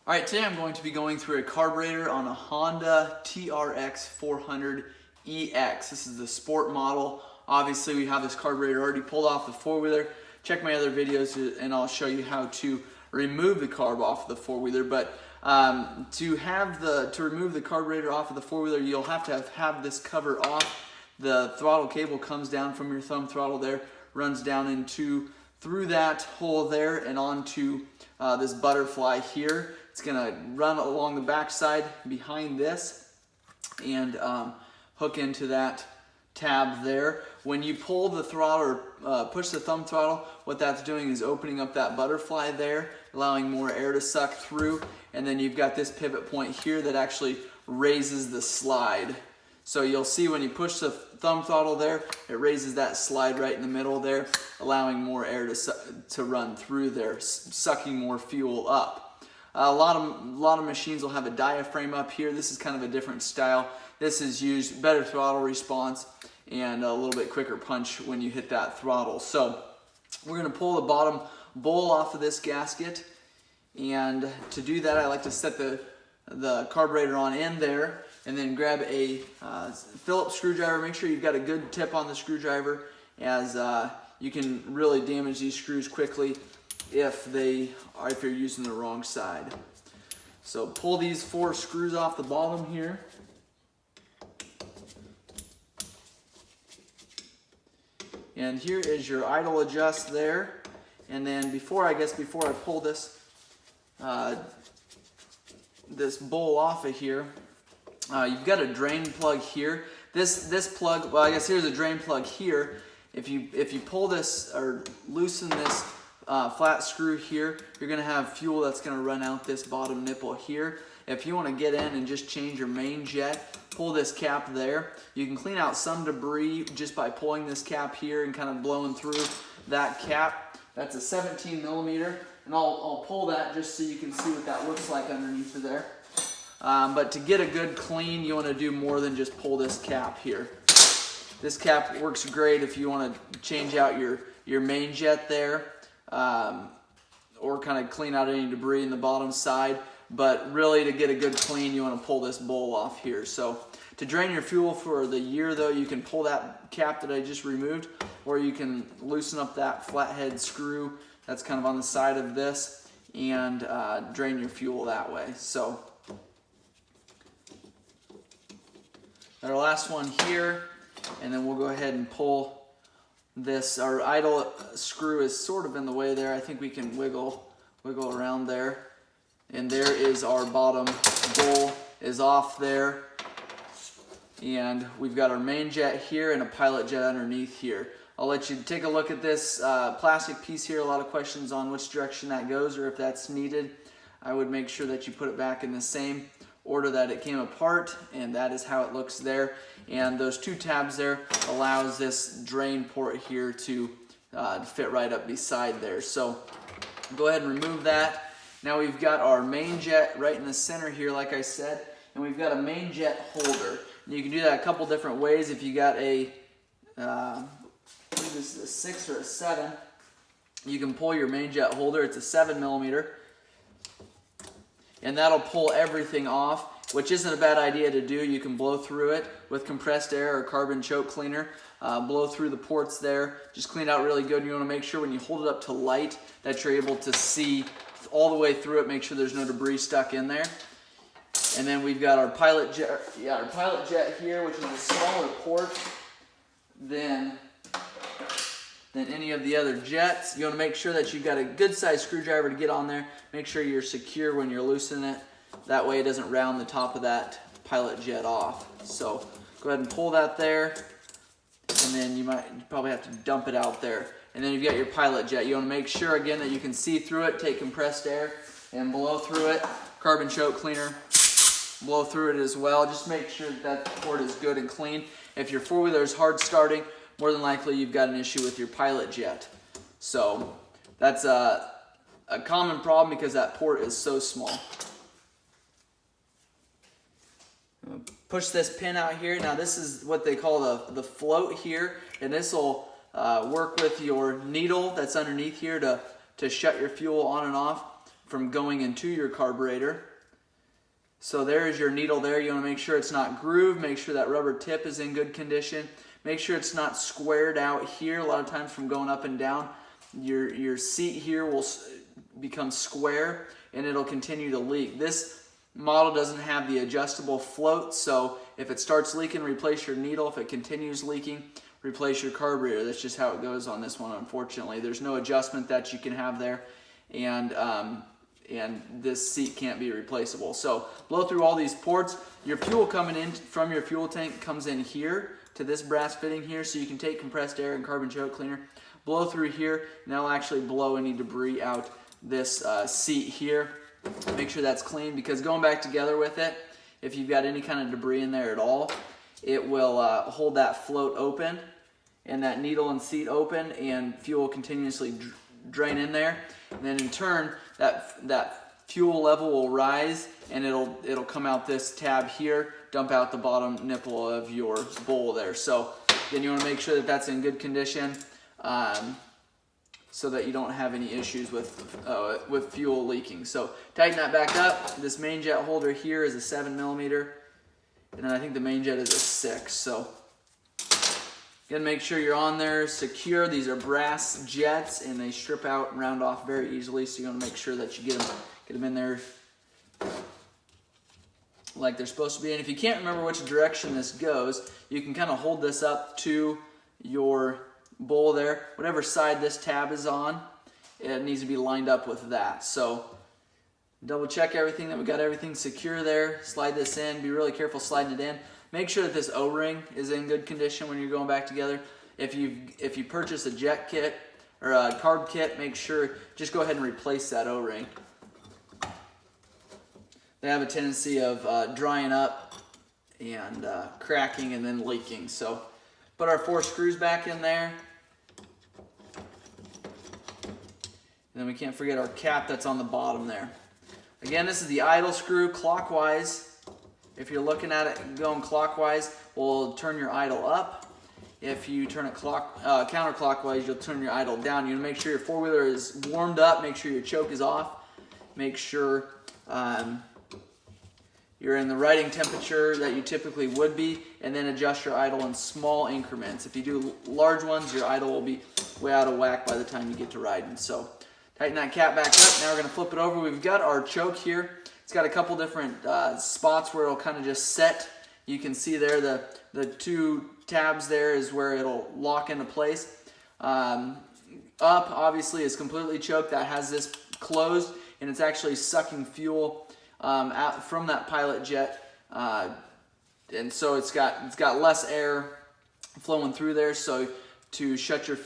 All right, today I'm going to be going through a carburetor on a Honda TRX400ex. This is the sport model. Obviously, we have this carburetor already pulled off the four-wheeler. Check my other videos and I'll show you how to remove the carb off the four-wheeler. But to remove the carburetor off of the four-wheeler, you'll have to have this cover off. The throttle cable comes down from your thumb throttle there, runs down through that hole there and onto this butterfly here. It's gonna run along the back side behind this and hook into that tab there. When you pull the throttle or push the thumb throttle, what that's doing is opening up that butterfly there, allowing more air to suck through. And then you've got this pivot point here that actually raises the slide. So you'll see when you push the thumb throttle there, it raises that slide right in the middle there, allowing more air to run through there, sucking more fuel up. A lot of machines will have a diaphragm up here. This is kind of a different style. This is used better throttle response and a little bit quicker punch when you hit that throttle. So we're going to pull the bottom bowl off of this gasket, and to do that I like to set the carburetor on in there and then grab a Phillips screwdriver. Make sure you've got a good tip on the screwdriver, as you can really damage these screws quickly if you're using the wrong side. So pull these 4 screws off the bottom here. And here is your idle adjust there. And then before I pull this this bowl off of here, you've got a drain plug here. This plug, well, I guess here's a drain plug here. If you pull this or loosen this flat screw here, you're going to have fuel that's going to run out this bottom nipple here. If you want to get in and just change your main jet, pull this cap there. You can clean out some debris just by pulling this cap here and kind of blowing through that cap. That's a 17 millimeter, and I'll pull that just so you can see what that looks like underneath of there. But to get a good clean, you want to do more than just pull this cap here. This cap works great if you want to change out your main jet there, or kind of clean out any debris in the bottom side. But really, to get a good clean, you want to pull this bowl off here. So to drain your fuel for the year though, you can pull that cap that I just removed, or you can loosen up that flathead screw that's kind of on the side of this and drain your fuel that way. So our last one here, and then we'll go ahead and pull this. Our idle screw is sort of in the way there. I think we can wiggle around there. And there is our bottom bowl is off there. And we've got our main jet here and a pilot jet underneath here. I'll let you take a look at this plastic piece here. A lot of questions on which direction that goes or if that's needed. I would make sure that you put it back in the same order that it came apart, and that is how it looks there. And those 2 tabs there allows this drain port here to fit right up beside there. So go ahead and remove that. Now we've got our main jet right in the center here, like I said, and we've got a main jet holder. And you can do that a couple different ways. If you got I believe this is a 6 or a 7, you can pull your main jet holder. It's a 7 millimeter. And that'll pull everything off, which isn't a bad idea to do. You can blow through it with compressed air or Carb&Choke cleaner. Blow through the ports there. Just clean it out really good. You want to make sure when you hold it up to light that you're able to see all the way through it. Make sure there's no debris stuck in there. And then we've got our pilot jet here, which is a smaller port than any of the other jets. You want to make sure that you've got a good sized screwdriver to get on there. Make sure you're secure when you're loosening it. That way it doesn't round the top of that pilot jet off. So go ahead and pull that there, and then you probably have to dump it out there. And then you've got your pilot jet. You want to make sure again that you can see through it. Take compressed air and blow through it. Carb&Choke cleaner, blow through it as well. Just make sure that port is good and clean. If your four-wheeler is hard starting, more than likely you've got an issue with your pilot jet. So that's a common problem because that port is so small. Push this pin out here. Now this is what they call the float here, and this will work with your needle that's underneath here to shut your fuel on and off. from going into your carburetor. So there's your needle there. You want to make sure it's not grooved. Make sure that rubber tip is in good condition. Make sure it's not squared out here. A lot of times from going up and down, your seat here will become square and it'll continue to leak. This model doesn't have the adjustable float, so if it starts leaking, replace your needle. If it continues leaking, replace your carburetor. That's just how it goes on this one, unfortunately. There's no adjustment that you can have there, and this seat can't be replaceable. So blow through all these ports. Your fuel coming in from your fuel tank comes in here to this brass fitting here, so you can take compressed air and Carb&Choke cleaner, blow through here, and that'll actually blow any debris out this seat here. Make sure that's clean, because going back together with it, if you've got any kind of debris in there at all, it will hold that float open and that needle and seat open, and fuel will continuously drain in there. And then in turn, that fuel level will rise, and it'll come out this tab here, dump out the bottom nipple of your bowl there. So then you want to make sure that that's in good condition, so that you don't have any issues with fuel leaking. So tighten that back up. This main jet holder here is a 7mm, and then I think the main jet is a 6. So again, make sure you're on there secure. These are brass jets, and they strip out and round off very easily. So you want to make sure that you get them in there like they're supposed to be. And if you can't remember which direction this goes, you can kind of hold this up to your bowl there. Whatever side this tab is on, it needs to be lined up with that. So double check everything, that we got everything secure there. Slide this in. Be really careful sliding it in. Make sure that this O-ring is in good condition when you're going back together. If you purchase a jet kit or a carb kit, make sure, just go ahead and replace that O-ring. They have a tendency of drying up and cracking and then leaking. So put our 4 screws back in there. And then we can't forget our cap that's on the bottom there. Again, this is the idle screw clockwise. If you're looking at it going clockwise, we'll turn your idle up. If you turn it counterclockwise, you'll turn your idle down. You want to make sure your four-wheeler is warmed up. Make sure your choke is off. Make sure you're in the riding temperature that you typically would be, and then adjust your idle in small increments. If you do large ones, your idle will be way out of whack by the time you get to riding. So tighten that cap back up. Now we're going to flip it over. We've got our choke here. It's got a couple different spots where it'll kind of just set. You can see there the 2 tabs there is where it'll lock into place. Up obviously is completely choked. That has this closed, and it's actually sucking fuel out from that pilot jet, and so it's got less air flowing through there. So to shut your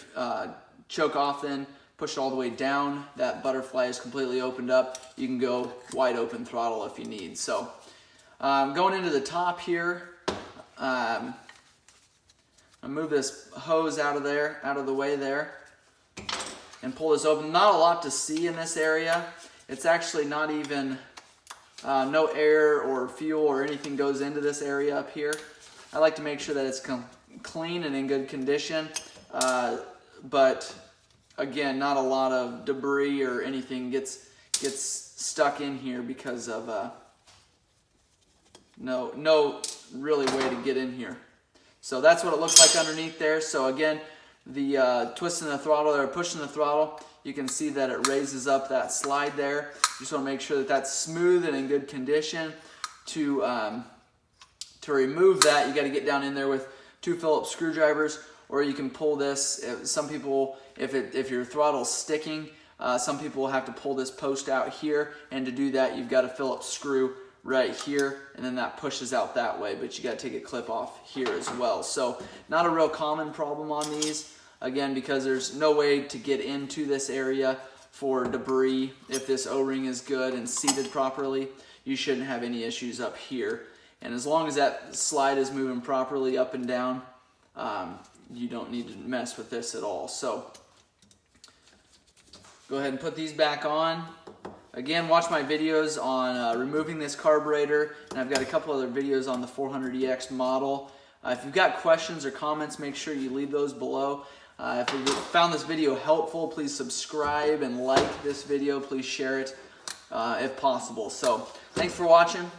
choke off, then push it all the way down. That butterfly is completely opened up. You can go wide open throttle if you need. So going into the top here, I'll move this hose out of the way there, and pull this open. Not a lot to see in this area. It's actually not even no air or fuel or anything goes into this area up here. I like to make sure that it's clean and in good condition, but again, not a lot of debris or anything gets stuck in here because of no really way to get in here. So that's what it looks like underneath there. So again, the twisting the throttle or pushing the throttle, you can see that it raises up that slide there. You just want to make sure that that's smooth and in good condition. To remove that, you got to get down in there with 2 Phillips screwdrivers, or you can pull this. Some people, if your throttle's sticking, some people will have to pull this post out here, and to do that, you've got a Phillips screw right here, and then that pushes out that way, but you got to take a clip off here as well. So not a real common problem on these. Again, because there's no way to get into this area for debris. If this O-ring is good and seated properly, you shouldn't have any issues up here. And as long as that slide is moving properly up and down, you don't need to mess with this at all. So go ahead and put these back on. Again, watch my videos on removing this carburetor, and I've got a couple other videos on the 400ex model. If you've got questions or comments, make sure you leave those below. If you found this video helpful, please subscribe and like this video. Please share it. if possible. So thanks for watching.